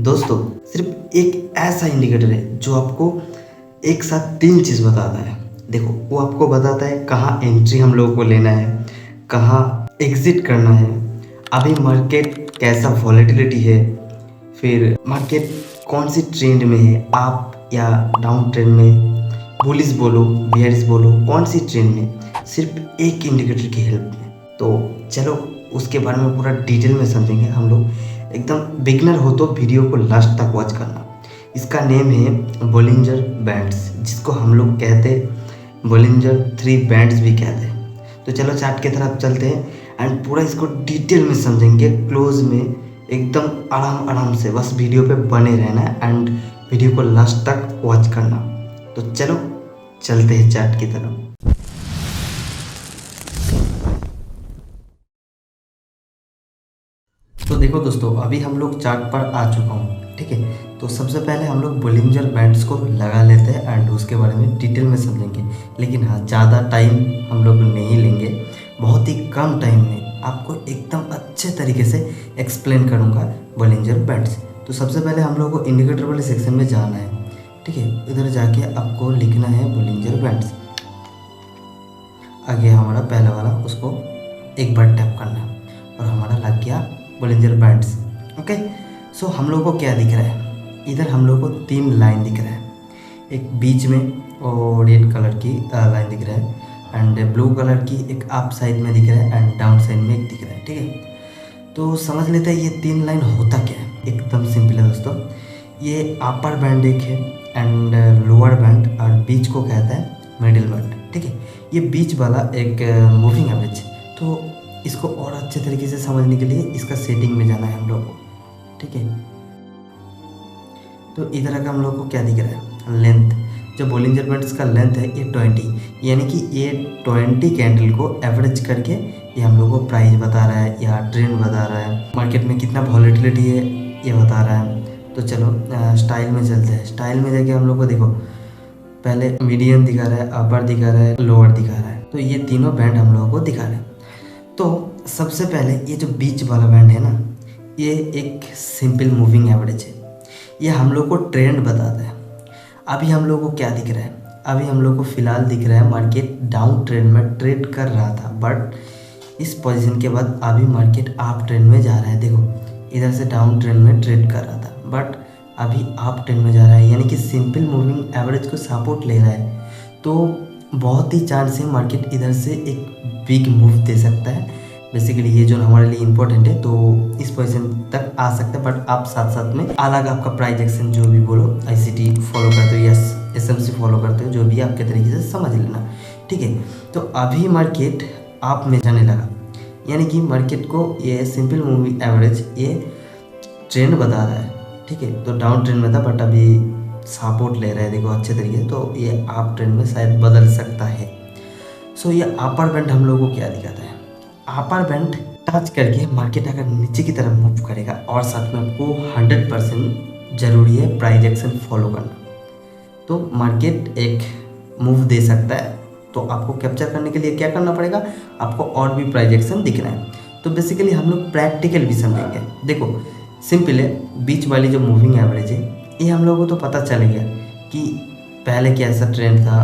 दोस्तों, सिर्फ एक ऐसा इंडिकेटर है जो आपको एक साथ 3 चीज़ बताता है। देखो, वो आपको बताता है कहाँ एंट्री हम लोगों को लेना है, कहाँ एग्ज़िट करना है, अभी मार्केट कैसा वॉलेटिलिटी है, फिर मार्केट कौन-सी ट्रेंड में है, अप या डाउन ट्रेंड में, बुलिश बोलो, बेयरिश बोलो, कौन-सी ट्रेंड में, सिर्फ एक इंडिकेटर की हेल्प में। तो चलो उसके बारे में पूरा डिटेल में समझेंगे हम लोग। एकदम बिगिनर हो तो वीडियो को लास्ट तक वॉच करना। इसका नेम है बोलिंजर बैंड्स, जिसको हम लोग कहते हैं बोलिंजर 3 बैंड्स भी कहते हैं। तो चलो चार्ट की तरफ चलते हैं एंड पूरा इसको डिटेल में समझेंगे, क्लोज में, एकदम आराम आराम से। बस वीडियो पे बने रहना एंड वीडियो को लास्ट तक वॉच करना। तो चलो चलते हैं चार्ट की तरफ। तो देखो दोस्तों, अभी हम लोग चार्ट पर आ चुका हूँ, ठीक है। तो सबसे पहले हम लोग बोलिंजर बैंड्स को लगा लेते हैं एंड उसके बारे में डिटेल में समझेंगे। लेकिन हाँ, ज़्यादा टाइम हम लोग नहीं लेंगे, बहुत ही कम टाइम में आपको एकदम अच्छे तरीके से एक्सप्लेन करूँगा बोलिंजर बैंड्स। तो सबसे पहले हम लोग को इंडिकेटर वाले सेक्शन में जाना है, ठीक है। इधर जाके आपको लिखना है बोलिंजर बैंड्स। आगे हमारा पहला वाला, उसको एक बार टैप करना और हमारा लग गया बोलिंजर बैंड्स। ओके, सो हम लोग को क्या दिख रहा है, इधर हम लोग को 3 लाइन दिख रहा है। एक बीच में और रेड कलर की लाइन दिख रहा है एंड ब्लू कलर की एक अप साइड में दिख रहा है एंड डाउन साइड में एक दिख रहा है, ठीक है। तो समझ लेते हैं ये 3 लाइन होता क्या है। एकदम सिंपल है दोस्तों। ये अपर बैंड एक है एंड लोअर बैंड और बीच को कहता है मिडिल बैंड, ठीक है। ये बीच वाला एक मूविंग एवरेज। तो इसको और अच्छे तरीके से समझने के लिए इसका सेटिंग में जाना है हम लोग को, ठीक है। तो इधर आकर हम लोग को क्या दिख रहा है, लेंथ। जो बोलिंजर बैंड्स का लेंथ है ये 20, यानी कि ये 20 कैंडल को एवरेज करके ये हम लोग को प्राइस बता रहा है या ट्रेंड बता रहा है, मार्केट में कितना वॉलेटिलिटी है ये बता रहा है। तो चलो स्टाइल में चलते हैं। स्टाइल में जाके हम लोग को देखो, पहले मीडियम दिखा रहा है, अपर दिखा रहा है, लोअर दिखा रहा है। तो ये तीनों बैंड हम लोगों को दिखा रहे हैं। तो सबसे पहले ये जो बीच वाला बैंड है ना, ये एक सिंपल मूविंग एवरेज है। ये हम लोग को ट्रेंड बताता है। अभी हम लोग को क्या दिख रहा है, अभी हम लोग को फिलहाल दिख रहा है मार्केट डाउन ट्रेंड में ट्रेड कर रहा था, बट इस पोजीशन के बाद अभी मार्केट अप ट्रेंड में जा रहा है। देखो, इधर से डाउन ट्रेंड में ट्रेड कर रहा था बट अभी अप ट्रेंड में जा रहा है, यानी कि सिंपल मूविंग एवरेज को सपोर्ट ले रहा है। तो बहुत ही चांस है मार्केट इधर से एक बिग मूव दे सकता है। बेसिकली ये जो हमारे लिए इम्पोर्टेंट है, तो इस पोजीशन तक आ सकता है, बट आप साथ साथ में अलग आपका प्राइस एक्शन जो भी बोलो, ICT फॉलो करते हो या SMC फॉलो करते हो, जो भी आपके तरीके से समझ लेना, ठीक है। तो अभी मार्केट आप में जाने लगा, यानी कि मार्केट को ये सिंपल मूविंग एवरेज ये ट्रेंड बता रहा है, ठीक है। तो डाउन ट्रेंड में था बट अभी सपोर्ट ले रहा है, देखो अच्छे तरीके से। तो ये अप ट्रेंड में शायद बदल सकता है। सो ये अपर बैंड हम लोगों को क्या दिखाता है, अपर बैंड टच करके मार्केट अगर नीचे की तरफ मूव करेगा, और साथ में आपको 100% जरूरी है प्राइस एक्शन फॉलो करना। तो मार्केट एक मूव दे सकता है, तो आपको कैप्चर करने के लिए क्या करना पड़ेगा, आपको और भी प्राइस एक्शन दिखना है। तो बेसिकली हम लोग प्रैक्टिकल भी समझेंगे। देखो सिंपल है, बीच वाली जो मूविंग एवरेज है ये हम लोगों को तो पता चल गया कि पहले कैसा ट्रेंड था,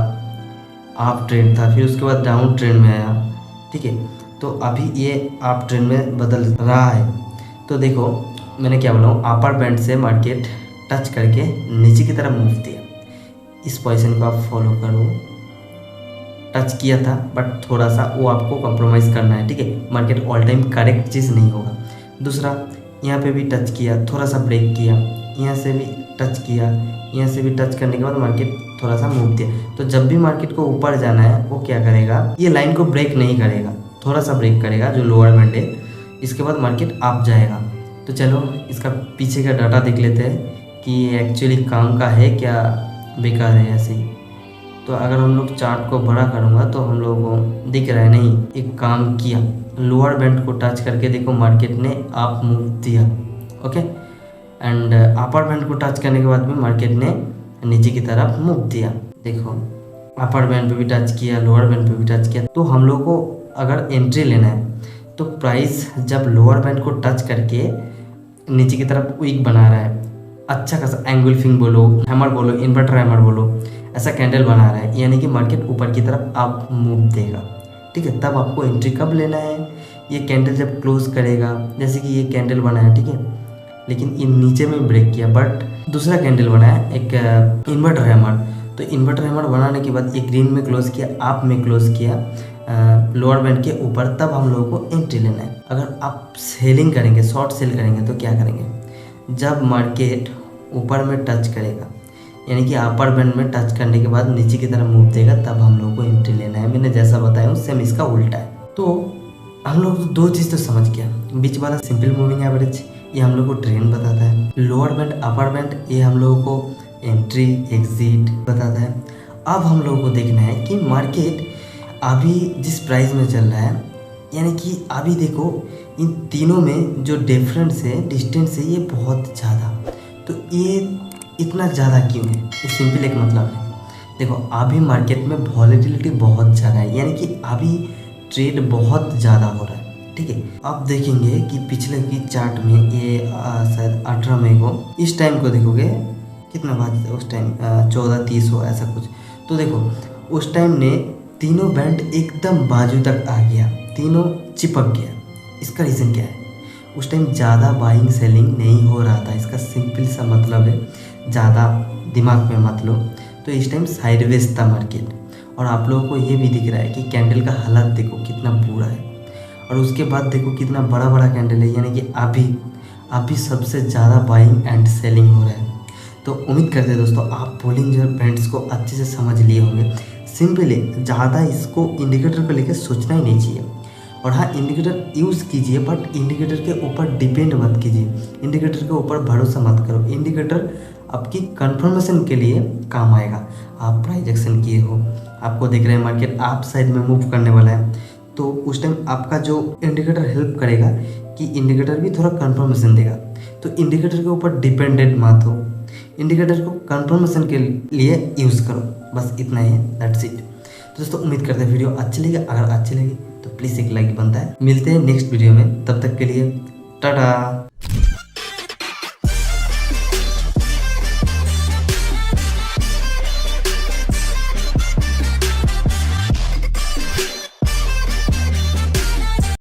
अप ट्रेंड था, फिर उसके बाद डाउन ट्रेंड में आया, ठीक है। तो अभी ये अप ट्रेंड में बदल रहा है। तो देखो मैंने क्या बोला हूँ, अपर बैंड से मार्केट टच करके नीचे की तरफ मूव दिया। इस पोजीशन को आप फॉलो करो। टच किया था बट थोड़ा सा वो आपको कॉम्प्रोमाइज़ करना है, ठीक है। मार्केट ऑल टाइम करेक्ट चीज़ नहीं होगा। दूसरा, यहाँ पे भी टच किया, थोड़ा सा ब्रेक किया, यहाँ से भी टच किया, यहाँ से भी टच करने के बाद मार्केट थोड़ा सा मूव दिया। तो जब भी मार्केट को ऊपर जाना है वो क्या करेगा, ये लाइन को ब्रेक नहीं करेगा, थोड़ा सा ब्रेक करेगा जो लोअर बैंड है, इसके बाद मार्केट अप जाएगा। तो चलो इसका पीछे का डाटा देख लेते हैं कि ये एक्चुअली काम का है क्या बेकार है ऐसे ही। तो अगर हम लोग चार्ट को बड़ा करूँगा तो हम लोग को दिख रहा है, नहीं एक काम किया, लोअर बैंड को टच करके देखो मार्केट ने अप मूव दिया, ओके। एंड अपर बैंड को टच करने के बाद भी मार्केट ने नीचे की तरफ मूव दिया। देखो अपर बैंड पे भी टच किया, लोअर बैंड पे भी टच किया। तो हम लोग को अगर एंट्री लेना है तो प्राइस जब लोअर बैंड को टच करके नीचे की तरफ वीक बना रहा है अच्छा खासा एंगुलफिंग बोलो, हैमर बोलो, इन्वर्टर हैमर बोलो, ऐसा कैंडल बना रहा है, यानी कि मार्केट ऊपर की तरफ आप मूव देगा। ठीक है, तब आपको एंट्री कब लेना है, ये कैंडल जब क्लोज करेगा, जैसे कि ये कैंडल बना है, ठीक है, लेकिन ये नीचे में ब्रेक किया, बट दूसरा कैंडल बना है एक इन्वर्टर हैमर। तो इन्वर्टर हैमर बनाने के बाद ये ग्रीन में क्लोज किया, आप में क्लोज किया लोअर बैंड के ऊपर, तब हम लोगों को एंट्री लेना है। अगर आप सेलिंग करेंगे, शॉर्ट सेल करेंगे, तो क्या करेंगे, जब मार्केट ऊपर में टच करेगा, यानी कि अपर बैंड में टच करने के बाद नीचे की तरफ मूव देगा, तब हम लोग को एंट्री लेना है। मैंने जैसा बताया हूँ सेम इसका उल्टा है। तो हम लोग दो चीज़ तो समझ गया, बीच वाला सिंपल मूविंग एवरेज ये हम लोग को ट्रेंड बताता है, लोअर बैंड अपर बैंड ये हम लोगों को एंट्री एग्जिट बताता है। अब हम लोगों को देखना है कि मार्केट अभी जिस प्राइस में चल रहा है, यानी कि अभी देखो इन तीनों में जो डिफरेंस है, डिस्टेंस है, ये बहुत ज़्यादा। तो ये इतना ज़्यादा क्यों है, ये सिंपल एक मतलब है। देखो अभी मार्केट में वॉलेटिलिटी बहुत ज़्यादा है, यानी कि अभी ट्रेड बहुत ज़्यादा हो रहा है। ठीक है, आप देखेंगे कि पिछले की चार्ट में ये शायद 18 मई को, इस टाइम को देखोगे कितना बात उस टाइम 14:30 हो ऐसा कुछ। तो देखो उस टाइम ने तीनों बैंड एकदम बाजू तक आ गया, तीनों चिपक गया। इसका रीज़न क्या है, उस टाइम ज़्यादा बाइंग सेलिंग नहीं हो रहा था, इसका सिंपल सा मतलब है, ज़्यादा दिमाग में मत लो। तो इस टाइम साइडवेज था मार्केट, और आप लोगों को ये भी दिख रहा है कि कैंडल का हालत देखो कितना बुरा है, और उसके बाद देखो कितना बड़ा बड़ा कैंडल है, यानी कि अभी सबसे ज़्यादा बाइंग एंड सेलिंग हो रहा है। तो उम्मीद करते हैं दोस्तों आप बोलिंजर बैंड्स को अच्छे से समझ लिए होंगे। सिंपली ज़्यादा इसको इंडिकेटर को लेकर सोचना ही नहीं चाहिए। और हाँ, इंडिकेटर यूज़ कीजिए, बट इंडिकेटर के ऊपर डिपेंड मत कीजिए, इंडिकेटर के ऊपर भरोसा मत करो। इंडिकेटर आपकी कंफर्मेशन के लिए काम आएगा। आप प्राइस एक्शन किए हो, आपको दिख रहा है मार्केट आप साइड में मूव करने वाला है, तो उस टाइम आपका जो इंडिकेटर हेल्प करेगा कि इंडिकेटर भी थोड़ा कंफर्मेशन देगा। तो इंडिकेटर के ऊपर डिपेंडेंट मत हो, इंडिकेटर को कंफर्मेशन के लिए यूज़ करो, बस इतना ही है, दैट्स इट। तो दोस्तों उम्मीद करते हैं वीडियो अच्छी लगी, अगर अच्छी लगी तो प्लीज़ एक लाइक बनता है। मिलते हैं नेक्स्ट वीडियो में, तब तक के लिए टाटा।